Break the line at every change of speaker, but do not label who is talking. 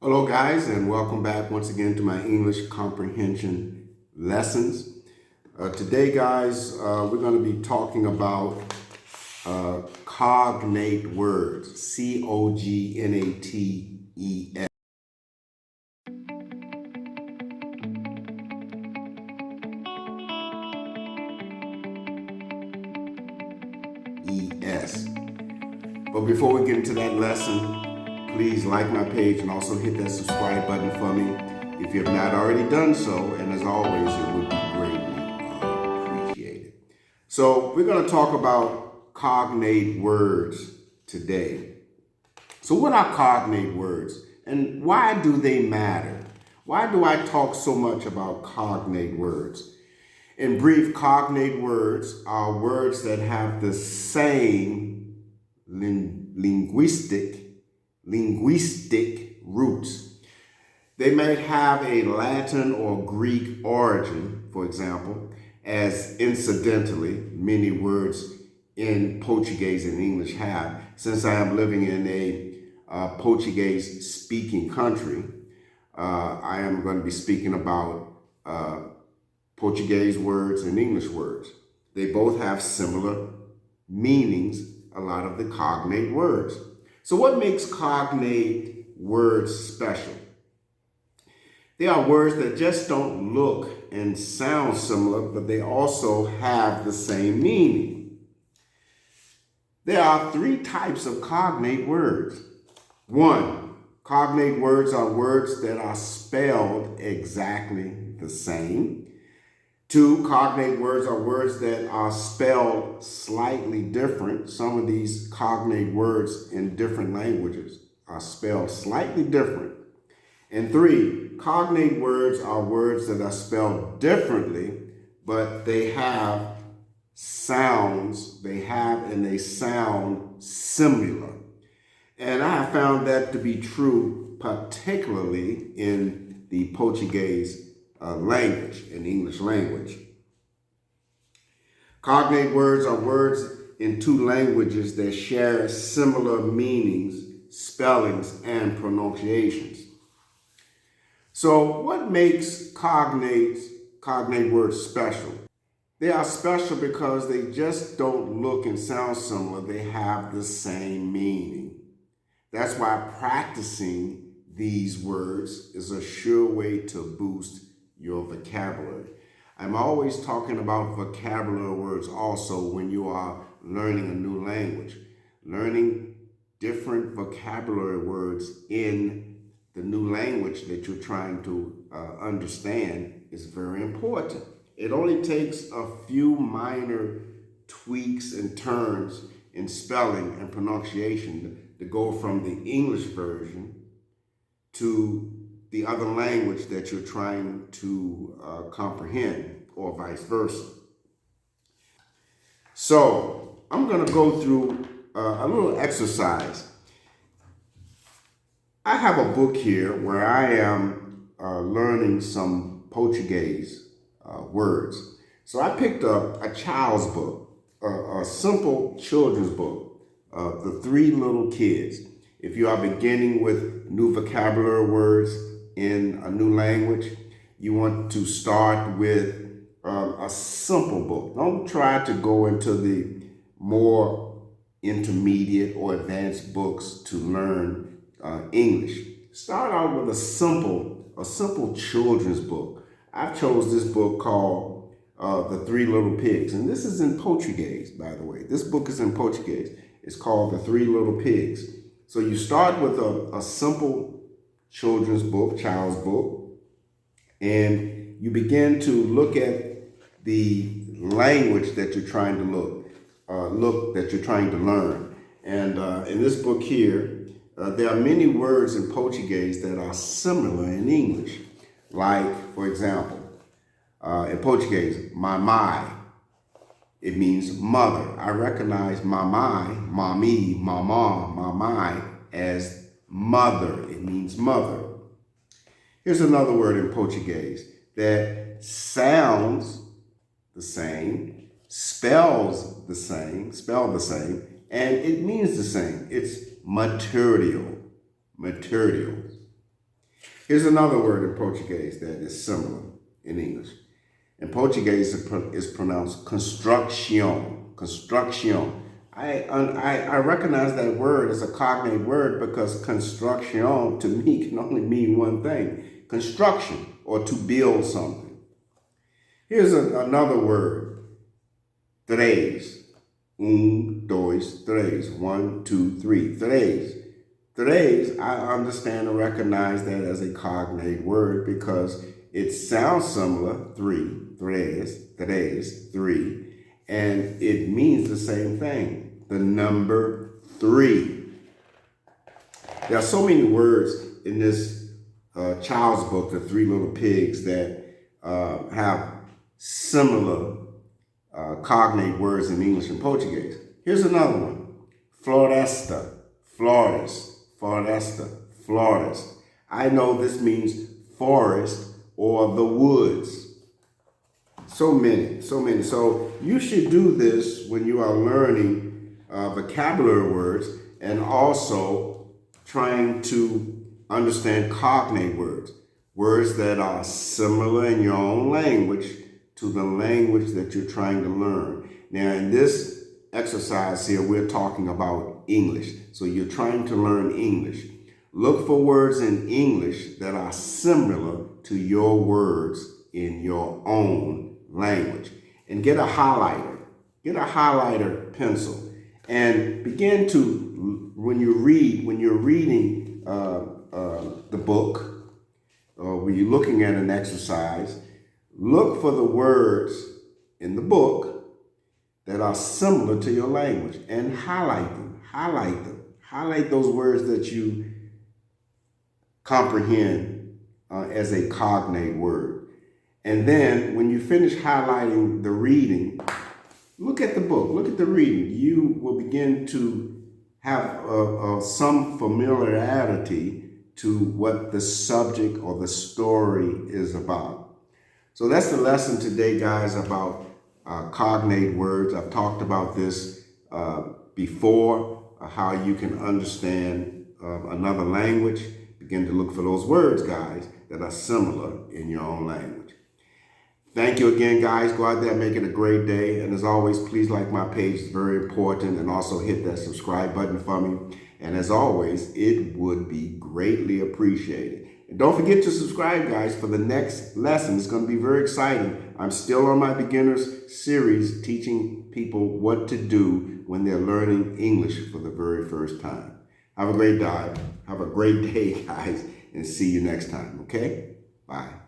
Hello guys, and welcome back once again to my English comprehension lessons. Today guys, we're going to be talking about cognate words, C-O-G-N-A-T-E-S. But before we get into that lesson, please like my page and also hit that subscribe button for me if you have not already done so. And as always, it would be greatly appreciated. So we're going to talk about cognate words today. So what are cognate words and why do they matter? Why do I talk so much about cognate words? In brief, cognate words are words that have the same linguistic roots. They may have a Latin or Greek origin, for example, as incidentally many words in Portuguese and English have. Since I am living in a Portuguese-speaking country, I am going to be speaking about Portuguese words and English words. They both have similar meanings, a lot of the cognate words. So what makes cognate words special? They are words that just don't look and sound similar, but they also have the same meaning. There are three types of cognate words. One, cognate words are words that are spelled exactly the same. Two, cognate words are words that are spelled slightly different. Some of these cognate words in different languages are spelled slightly different. And three, cognate words are words that are spelled differently, but they have sounds, and they sound similar. And I have found that to be true, particularly in the Portuguese language, in English language. Cognate words are words in two languages that share similar meanings, spellings, and pronunciations. So what makes cognate words special? They are special because they just don't look and sound similar. They have the same meaning. That's why practicing these words is a sure way to boost your vocabulary. I'm always talking about vocabulary words also when you are learning a new language. Learning different vocabulary words in the new language that you're trying to understand is very important. It only takes a few minor tweaks and turns in spelling and pronunciation to go from the English version to the other language that you're trying to comprehend, or vice versa. So I'm going to go through a little exercise. I have a book here where I am learning some Portuguese words. So I picked up a child's book, a simple children's book, The Three Little Kids. If you are beginning with new vocabulary words in a new language, you want to start with a simple book. Don't try to go into the more intermediate or advanced books to learn English. Start out with a simple children's book. I've chose this book called The Three Little Pigs, and this is in Portuguese, by the way. This book is in Portuguese. It's called The Three Little Pigs. So you start with a simple children's book, child's book, and you begin to look at the language that you're trying to that you're trying to learn. And in this book here, there are many words in Portuguese that are similar in English. Like, for example, in Portuguese, mamãe, it means mother. I recognize mamãe, mami, mama, mamãe as mother. It means mother. Here's another word in Portuguese that sounds the same, spelled the same, and it means the same. It's material. Here's another word in Portuguese that is similar in English. In Portuguese, it's pronounced construction. Construction. I recognize that word as a cognate word because construction to me can only mean one thing: construction, or to build something. Here's another word: três. Dois, três. 1, 2, 3. Três. Três, I understand and recognize that as a cognate word because it sounds similar: three, três, três, three, and it means the same thing: the number 3. There are so many words in this child's book, The Three Little Pigs, that have similar cognate words in English and Portuguese. Here's another one: floresta, flores, floresta, flores. I know this means forest or the woods. So many, so many. So you should do this when you are learning vocabulary words and also trying to understand cognate words, words that are similar in your own language to the language that you're trying to learn. Now, in this exercise here, we're talking about English. So you're trying to learn English. Look for words in English that are similar to your words in your own language. And get a highlighter. Get a highlighter pencil. And begin to, when you're reading the book, or when you're looking at an exercise, look for the words in the book that are similar to your language and highlight them. Highlight them. Highlight those words that you comprehend as a cognate word. And then when you finish highlighting the reading, look at the book. Look at the reading. You will begin to have some familiarity to what the subject or the story is about. So that's the lesson today, guys, about cognate words. I've talked about this before, how you can understand another language. Begin to look for those words, guys, that are similar in your own language. Thank you again, guys. Go out there and make it a great day. And as always, please like my page. It's very important. And also hit that subscribe button for me. And as always, it would be greatly appreciated. And don't forget to subscribe, guys, for the next lesson. It's going to be very exciting. I'm still on my beginners series teaching people what to do when they're learning English for the very first time. Have a great day. Have a great day, guys, and see you next time, okay? Bye.